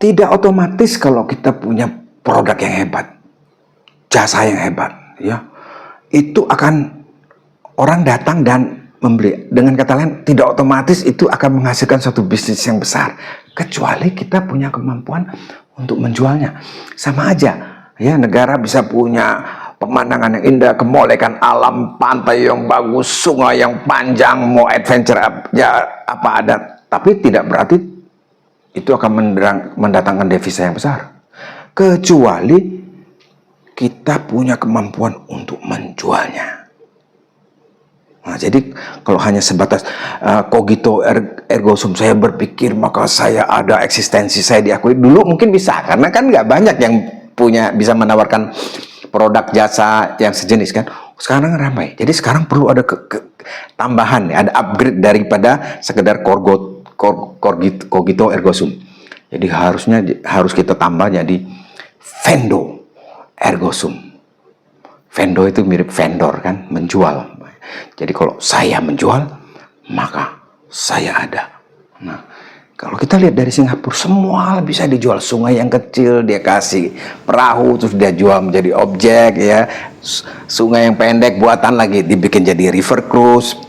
Tidak otomatis kalau kita punya produk yang hebat, jasa yang hebat, ya, itu akan orang datang dan membeli. Dengan kata lain, tidak otomatis itu akan menghasilkan suatu bisnis yang besar, kecuali kita punya kemampuan untuk menjualnya. Sama aja, ya, negara bisa punya pemandangan yang indah, kemolekan alam, pantai yang bagus, sungai yang panjang, mau adventure ya apa ada, tapi tidak berarti itu akan mendatangkan devisa yang besar, kecuali kita punya kemampuan untuk menjualnya. Nah, jadi kalau hanya sebatas cogito ergo sum, saya berpikir maka saya ada, eksistensi saya diakui, dulu mungkin bisa, karena kan nggak banyak yang bisa menawarkan produk jasa yang sejenis kan. Sekarang ramai, jadi sekarang perlu ada tambahan, ada upgrade daripada sekedar cogito ergo sum. Jadi harus kita tambah jadi vendo ergo sum. Vendo itu mirip vendor kan, menjual. Jadi kalau saya menjual, maka saya ada. Nah, kalau kita lihat dari Singapura, semua bisa dijual. Sungai yang kecil dia kasih perahu, terus dia jual menjadi objek, ya. Sungai yang pendek buatan lagi dibikin jadi river cruise.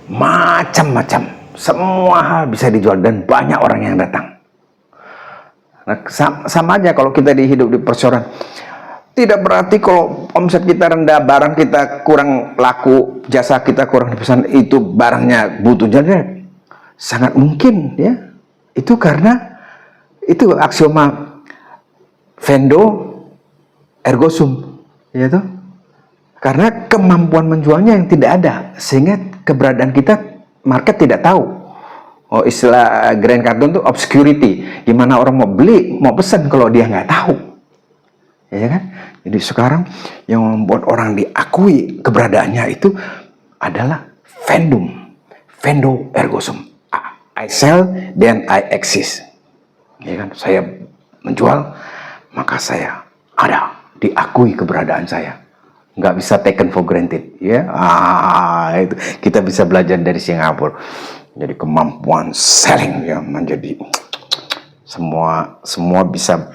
Macam-macam. Semua hal bisa dijual dan banyak orang yang datang. Nah, sama aja kalau kita hidup di perseroan. Tidak berarti kalau omset kita rendah, barang kita kurang laku, jasa kita kurang dipesan, itu barangnya butuh jalan. Sangat mungkin, ya. Itu karena itu aksioma vendo ergo sum, ya toh? Karena kemampuan menjualnya yang tidak ada, sehingga keberadaan kita market tidak tahu. Oh, istilah Grant Cardone itu obscurity, gimana orang mau beli, mau pesan kalau dia nggak tahu, ya kan? Jadi sekarang yang membuat orang diakui keberadaannya itu adalah vendo ergo sum. I sell, then I exist. Ya kan? Saya menjual, maka saya ada, diakui keberadaan saya. Nggak bisa taken for granted, ya. Itu kita bisa belajar dari Singapura. Jadi kemampuan selling, ya, menjadi semua bisa,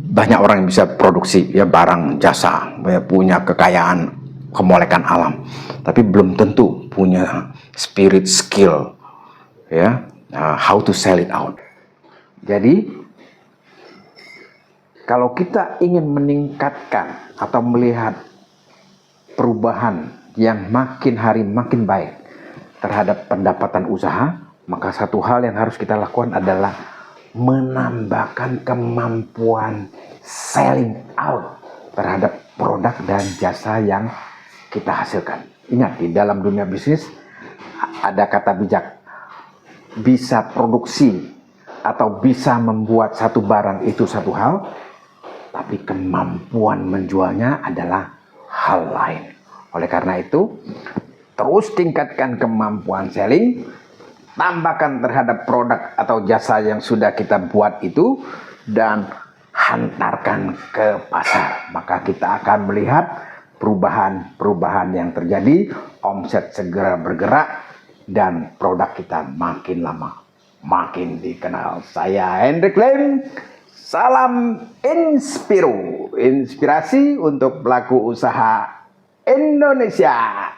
banyak orang yang bisa produksi, ya, barang jasa, ya, punya kekayaan, kemolekan alam, tapi belum tentu punya spirit skill, ya, how to sell it out. Jadi kalau kita ingin meningkatkan atau melihat perubahan yang makin hari makin baik terhadap pendapatan usaha, maka satu hal yang harus kita lakukan adalah menambahkan kemampuan selling out terhadap produk dan jasa yang kita hasilkan. Ingat, di dalam dunia bisnis ada kata bijak, bisa produksi atau bisa membuat satu barang itu satu hal, tapi kemampuan menjualnya adalah hal lain. Oleh karena itu, terus tingkatkan kemampuan selling, tambahkan terhadap produk atau jasa yang sudah kita buat itu, dan hantarkan ke pasar. Maka kita akan melihat perubahan yang terjadi, omset segera bergerak, dan produk kita makin lama makin dikenal. Saya Hendrik Lim, salam inspirasi untuk pelaku usaha Indonesia.